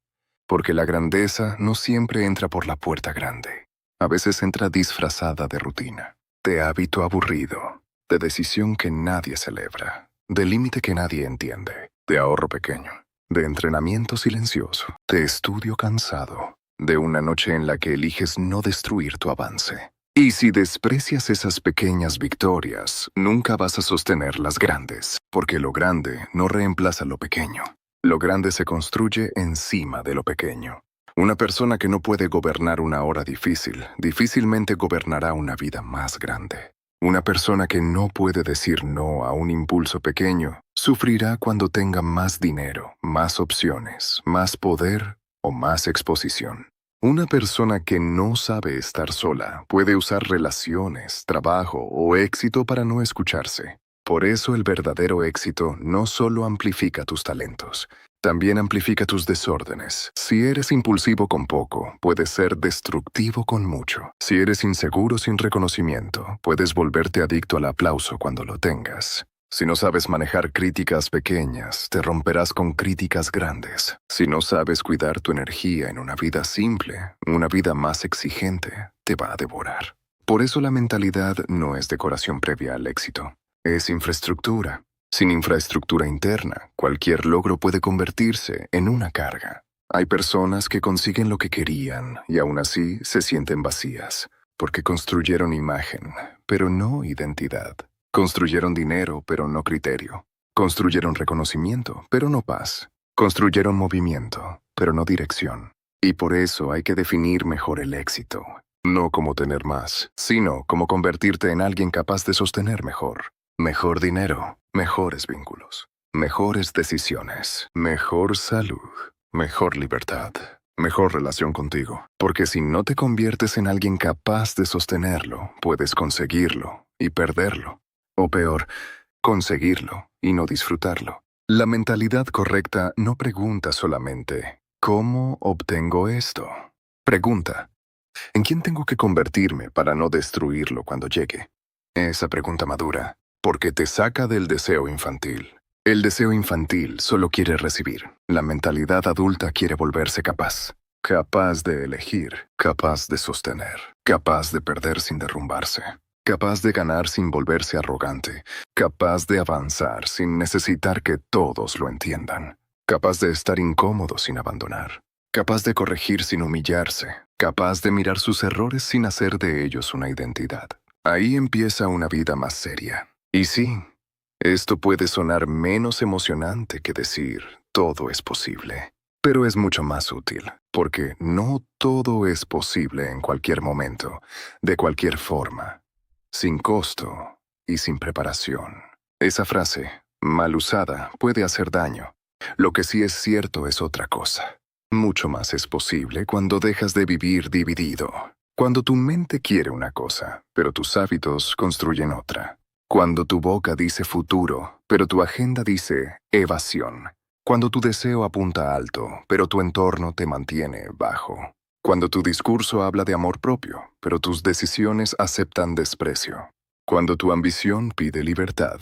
Porque la grandeza no siempre entra por la puerta grande. A veces entra disfrazada de rutina, de hábito aburrido, de decisión que nadie celebra, de límite que nadie entiende, de ahorro pequeño, de entrenamiento silencioso, de estudio cansado, de una noche en la que eliges no destruir tu avance. Y si desprecias esas pequeñas victorias, nunca vas a sostener las grandes, porque lo grande no reemplaza lo pequeño. Lo grande se construye encima de lo pequeño. Una persona que no puede gobernar una hora difícil, difícilmente gobernará una vida más grande. Una persona que no puede decir no a un impulso pequeño, sufrirá cuando tenga más dinero, más opciones, más poder o más exposición. Una persona que no sabe estar sola puede usar relaciones, trabajo o éxito para no escucharse. Por eso el verdadero éxito no solo amplifica tus talentos, también amplifica tus desórdenes. Si eres impulsivo con poco, puedes ser destructivo con mucho. Si eres inseguro sin reconocimiento, puedes volverte adicto al aplauso cuando lo tengas. Si no sabes manejar críticas pequeñas, te romperás con críticas grandes. Si no sabes cuidar tu energía en una vida simple, una vida más exigente, te va a devorar. Por eso la mentalidad no es decoración previa al éxito. Es infraestructura. Sin infraestructura interna, cualquier logro puede convertirse en una carga. Hay personas que consiguen lo que querían y aún así se sienten vacías, porque construyeron imagen, pero no identidad. Construyeron dinero, pero no criterio. Construyeron reconocimiento, pero no paz. Construyeron movimiento, pero no dirección. Y por eso hay que definir mejor el éxito. No como tener más, sino como convertirte en alguien capaz de sostener mejor. Mejor dinero, mejores vínculos, mejores decisiones, mejor salud, mejor libertad, mejor relación contigo. Porque si no te conviertes en alguien capaz de sostenerlo, puedes conseguirlo y perderlo. O peor, conseguirlo y no disfrutarlo. La mentalidad correcta no pregunta solamente, ¿cómo obtengo esto? Pregunta, ¿en quién tengo que convertirme para no destruirlo cuando llegue? Esa pregunta madura, porque te saca del deseo infantil. El deseo infantil solo quiere recibir. La mentalidad adulta quiere volverse capaz. Capaz de elegir, capaz de sostener, capaz de perder sin derrumbarse, capaz de ganar sin volverse arrogante, capaz de avanzar sin necesitar que todos lo entiendan, capaz de estar incómodo sin abandonar, capaz de corregir sin humillarse, capaz de mirar sus errores sin hacer de ellos una identidad. Ahí empieza una vida más seria. Y sí, esto puede sonar menos emocionante que decir todo es posible, pero es mucho más útil, porque no todo es posible en cualquier momento, de cualquier forma, sin costo y sin preparación. Esa frase, mal usada, puede hacer daño. Lo que sí es cierto es otra cosa. Mucho más es posible cuando dejas de vivir dividido. Cuando tu mente quiere una cosa, pero tus hábitos construyen otra. Cuando tu boca dice futuro, pero tu agenda dice evasión. Cuando tu deseo apunta alto, pero tu entorno te mantiene bajo. Cuando tu discurso habla de amor propio, pero tus decisiones aceptan desprecio. Cuando tu ambición pide libertad,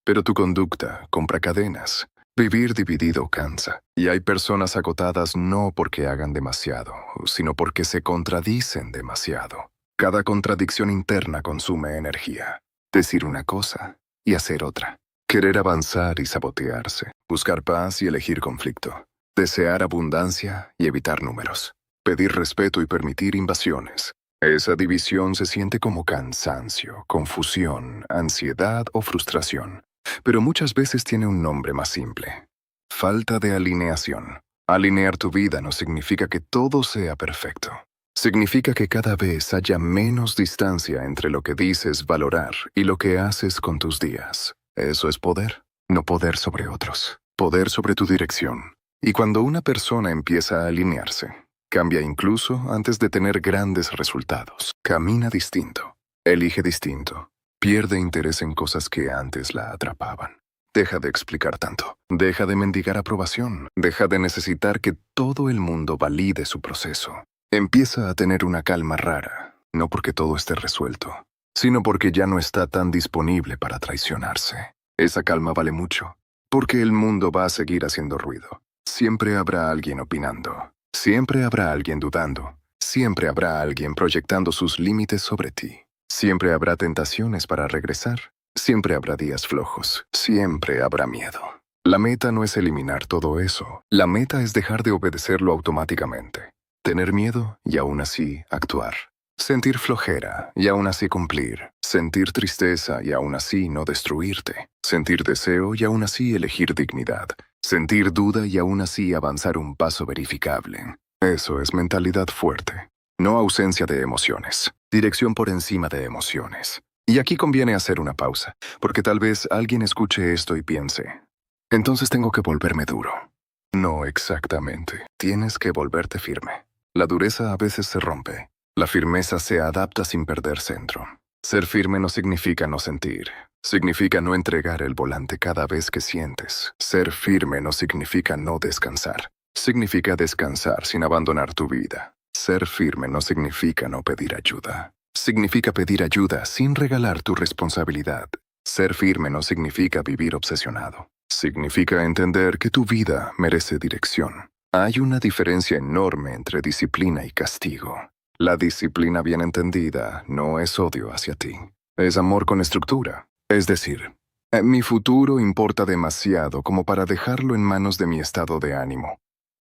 pero tu conducta compra cadenas. Vivir dividido cansa, y hay personas agotadas no porque hagan demasiado, sino porque se contradicen demasiado. Cada contradicción interna consume energía. Decir una cosa y hacer otra. Querer avanzar y sabotearse. Buscar paz y elegir conflicto. Desear abundancia y evitar números. Pedir respeto y permitir invasiones. Esa división se siente como cansancio, confusión, ansiedad o frustración. Pero muchas veces tiene un nombre más simple. Falta de alineación. Alinear tu vida no significa que todo sea perfecto. Significa que cada vez haya menos distancia entre lo que dices valorar y lo que haces con tus días. Eso es poder, no poder sobre otros, poder sobre tu dirección. Y cuando una persona empieza a alinearse, cambia incluso antes de tener grandes resultados. Camina distinto, elige distinto, pierde interés en cosas que antes la atrapaban. Deja de explicar tanto, deja de mendigar aprobación, deja de necesitar que todo el mundo valide su proceso. Empieza a tener una calma rara, no porque todo esté resuelto, sino porque ya no está tan disponible para traicionarse. Esa calma vale mucho, porque el mundo va a seguir haciendo ruido. Siempre habrá alguien opinando, siempre habrá alguien dudando, siempre habrá alguien proyectando sus límites sobre ti. Siempre habrá tentaciones para regresar, siempre habrá días flojos, siempre habrá miedo. La meta no es eliminar todo eso, la meta es dejar de obedecerlo automáticamente. Tener miedo y aún así actuar. Sentir flojera y aún así cumplir. Sentir tristeza y aún así no destruirte. Sentir deseo y aún así elegir dignidad. Sentir duda y aún así avanzar un paso verificable. Eso es mentalidad fuerte. No ausencia de emociones. Dirección por encima de emociones. Y aquí conviene hacer una pausa, porque tal vez alguien escuche esto y piense, entonces tengo que volverme duro. No exactamente. Tienes que volverte firme. La dureza a veces se rompe. La firmeza se adapta sin perder centro. Ser firme no significa no sentir. Significa no entregar el volante cada vez que sientes. Ser firme no significa no descansar. Significa descansar sin abandonar tu vida. Ser firme no significa no pedir ayuda. Significa pedir ayuda sin regalar tu responsabilidad. Ser firme no significa vivir obsesionado. Significa entender que tu vida merece dirección. Hay una diferencia enorme entre disciplina y castigo. La disciplina bien entendida no es odio hacia ti. Es amor con estructura. Es decir, mi futuro importa demasiado como para dejarlo en manos de mi estado de ánimo.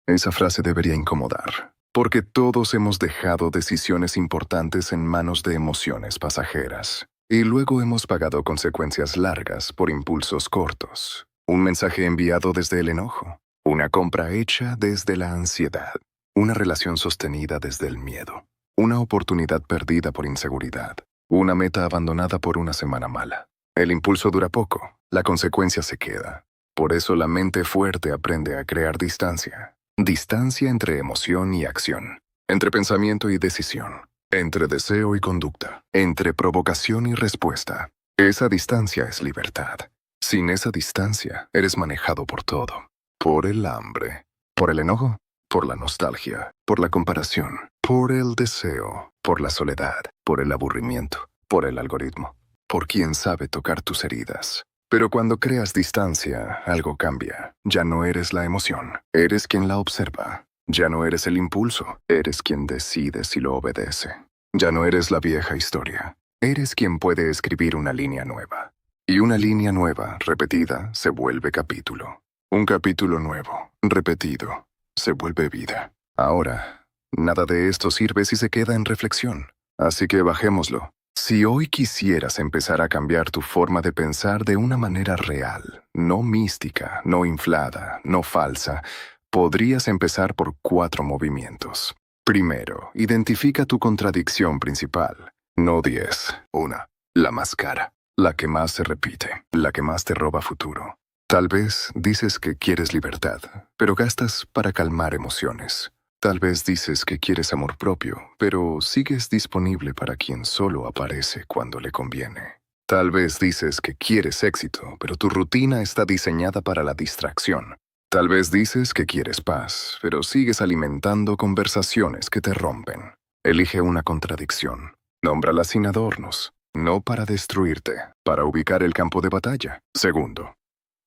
Esa frase debería incomodar, porque todos hemos dejado decisiones importantes en manos de emociones pasajeras, y luego hemos pagado consecuencias largas por impulsos cortos. Un mensaje enviado desde el enojo, una compra hecha desde la ansiedad, una relación sostenida desde el miedo, una oportunidad perdida por inseguridad, una meta abandonada por una semana mala. El impulso dura poco, la consecuencia se queda. Por eso la mente fuerte aprende a crear distancia. Distancia entre emoción y acción, entre pensamiento y decisión, entre deseo y conducta, entre provocación y respuesta. Esa distancia es libertad. Sin esa distancia, eres manejado por todo. Por el hambre, por el enojo, por la nostalgia, por la comparación, por el deseo, por la soledad, por el aburrimiento, por el algoritmo, por quien sabe tocar tus heridas. Pero cuando creas distancia, algo cambia. Ya no eres la emoción, eres quien la observa. Ya no eres el impulso, eres quien decide si lo obedece. Ya no eres la vieja historia, eres quien puede escribir una línea nueva. Y una línea nueva, repetida, se vuelve capítulo. Un capítulo nuevo, repetido, se vuelve vida. Ahora, nada de esto sirve si se queda en reflexión. Así que bajémoslo. Si hoy quisieras empezar a cambiar tu forma de pensar de una manera real, no mística, no inflada, no falsa, podrías empezar por 4 movimientos. Primero, identifica tu contradicción principal. No 10. Una, la más cara, la que más se repite, la que más te roba futuro. Tal vez dices que quieres libertad, pero gastas para calmar emociones. Tal vez dices que quieres amor propio, pero sigues disponible para quien solo aparece cuando le conviene. Tal vez dices que quieres éxito, pero tu rutina está diseñada para la distracción. Tal vez dices que quieres paz, pero sigues alimentando conversaciones que te rompen. Elige una contradicción. Nómbrala sin adornos, no para destruirte, para ubicar el campo de batalla. Segundo,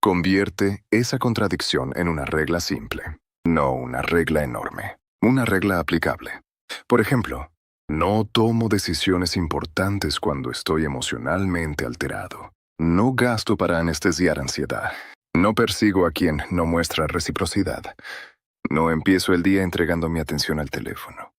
convierte esa contradicción en una regla simple, no una regla enorme. Una regla aplicable. Por ejemplo, no tomo decisiones importantes cuando estoy emocionalmente alterado. No gasto para anestesiar ansiedad. No persigo a quien no muestra reciprocidad. No empiezo el día entregando mi atención al teléfono.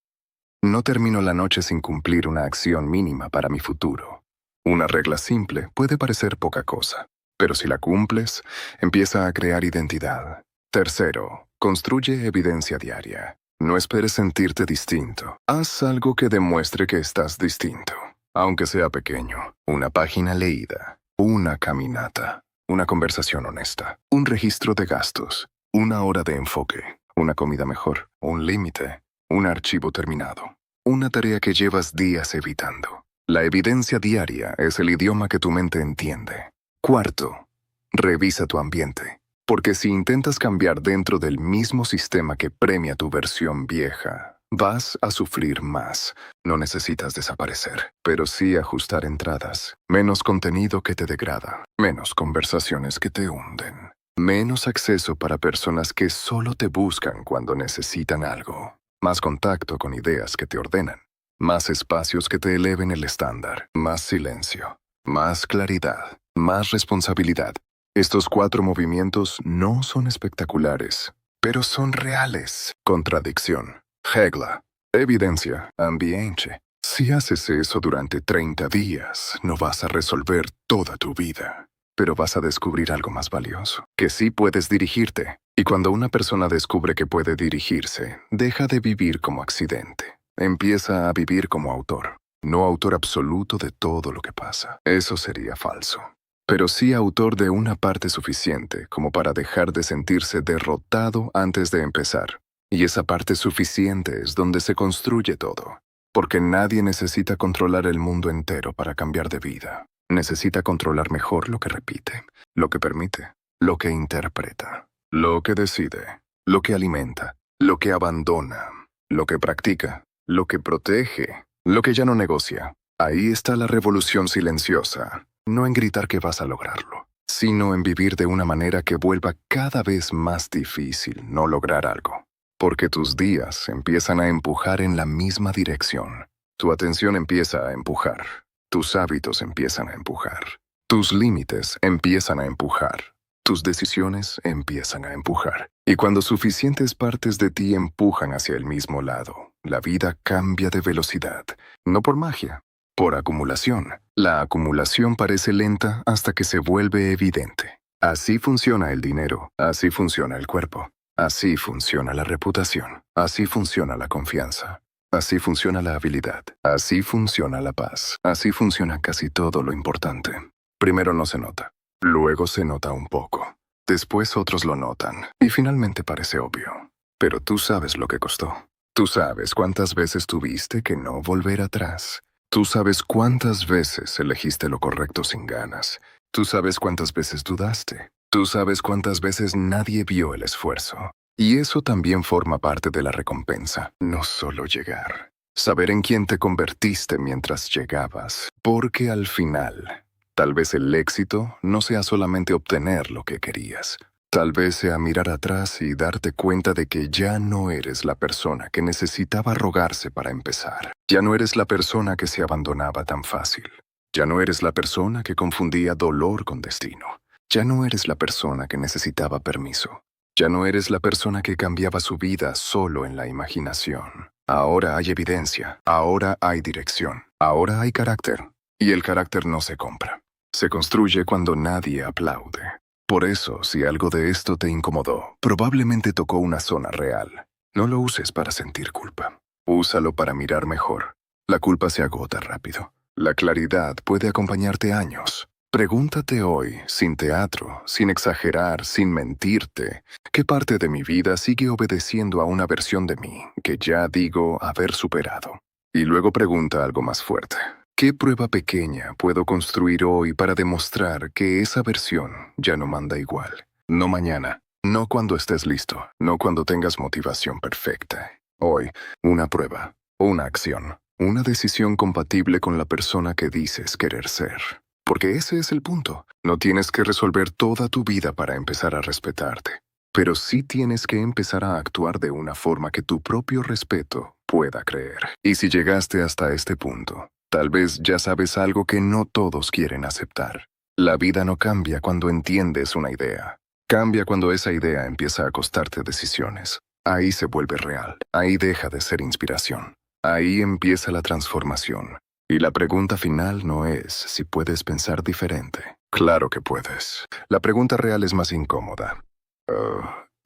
No termino la noche sin cumplir una acción mínima para mi futuro. Una regla simple puede parecer poca cosa, pero si la cumples, empieza a crear identidad. Tercero, construye evidencia diaria. No esperes sentirte distinto. Haz algo que demuestre que estás distinto, aunque sea pequeño. Una página leída, una caminata, una conversación honesta, un registro de gastos, una hora de enfoque, una comida mejor, un límite, un archivo terminado, una tarea que llevas días evitando. La evidencia diaria es el idioma que tu mente entiende. Cuarto, revisa tu ambiente. Porque si intentas cambiar dentro del mismo sistema que premia tu versión vieja, vas a sufrir más. No necesitas desaparecer, pero sí ajustar entradas. Menos contenido que te degrada, menos conversaciones que te hunden, menos acceso para personas que solo te buscan cuando necesitan algo, más contacto con ideas que te ordenan, más espacios que te eleven el estándar, más silencio, más claridad, más responsabilidad. Estos 4 movimientos no son espectaculares, pero son reales. Contradicción, regla, evidencia, ambiente. Si haces eso durante 30 días, no vas a resolver toda tu vida, pero vas a descubrir algo más valioso, que sí puedes dirigirte. Y cuando una persona descubre que puede dirigirse, deja de vivir como accidente. Empieza a vivir como autor, no autor absoluto de todo lo que pasa. Eso sería falso. Pero sí autor de una parte suficiente como para dejar de sentirse derrotado antes de empezar. Y esa parte suficiente es donde se construye todo. Porque nadie necesita controlar el mundo entero para cambiar de vida. Necesita controlar mejor lo que repite, lo que permite, lo que interpreta, lo que decide, lo que alimenta, lo que abandona, lo que practica, lo que protege, lo que ya no negocia. Ahí está la revolución silenciosa. No en gritar que vas a lograrlo, sino en vivir de una manera que vuelva cada vez más difícil no lograr algo. Porque tus días empiezan a empujar en la misma dirección. Tu atención empieza a empujar. Tus hábitos empiezan a empujar. Tus límites empiezan a empujar. tus decisiones empiezan a empujar. Y cuando suficientes partes de ti empujan hacia el mismo lado, la vida cambia de velocidad. No por magia, por acumulación. La acumulación parece lenta hasta que se vuelve evidente. Así funciona el dinero, así funciona el cuerpo, así funciona la reputación, así funciona la confianza, así funciona la habilidad, así funciona la paz, así funciona casi todo lo importante. Primero no se nota, luego se nota un poco, después otros lo notan y finalmente parece obvio. Pero tú sabes lo que costó. Tú sabes cuántas veces tuviste que no volver atrás. Tú sabes cuántas veces elegiste lo correcto sin ganas. Tú sabes cuántas veces dudaste. Tú sabes cuántas veces nadie vio el esfuerzo. Y eso también forma parte de la recompensa, no solo llegar. Saber en quién te convertiste mientras llegabas. Porque al final, tal vez el éxito no sea solamente obtener lo que querías. Tal vez sea mirar atrás y darte cuenta de que ya no eres la persona que necesitaba rogarse para empezar. Ya no eres la persona que se abandonaba tan fácil. Ya no eres la persona que confundía dolor con destino. Ya no eres la persona que necesitaba permiso. Ya no eres la persona que cambiaba su vida solo en la imaginación. Ahora hay evidencia. Ahora hay dirección. Ahora hay carácter. Y el carácter no se compra. Se construye cuando nadie aplaude. Por eso, si algo de esto te incomodó, probablemente tocó una zona real. No lo uses para sentir culpa. Úsalo para mirar mejor. La culpa se agota rápido. La claridad puede acompañarte años. Pregúntate hoy, sin teatro, sin exagerar, sin mentirte, ¿qué parte de mi vida sigue obedeciendo a una versión de mí que ya digo haber superado? Y luego pregunta algo más fuerte. ¿Qué prueba pequeña puedo construir hoy para demostrar que esa versión ya no manda igual? No mañana, no cuando estés listo, no cuando tengas motivación perfecta. Hoy, una prueba, una acción, una decisión compatible con la persona que dices querer ser. Porque ese es el punto. No tienes que resolver toda tu vida para empezar a respetarte. Pero sí tienes que empezar a actuar de una forma que tu propio respeto pueda creer. Y si llegaste hasta este punto, tal vez ya sabes algo que no todos quieren aceptar. La vida no cambia cuando entiendes una idea. Cambia cuando esa idea empieza a costarte decisiones. Ahí se vuelve real. Ahí deja de ser inspiración. Ahí empieza la transformación. Y la pregunta final no es si puedes pensar diferente. Claro que puedes. La pregunta real es más incómoda.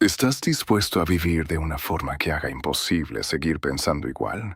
¿Estás dispuesto a vivir de una forma que haga imposible seguir pensando igual?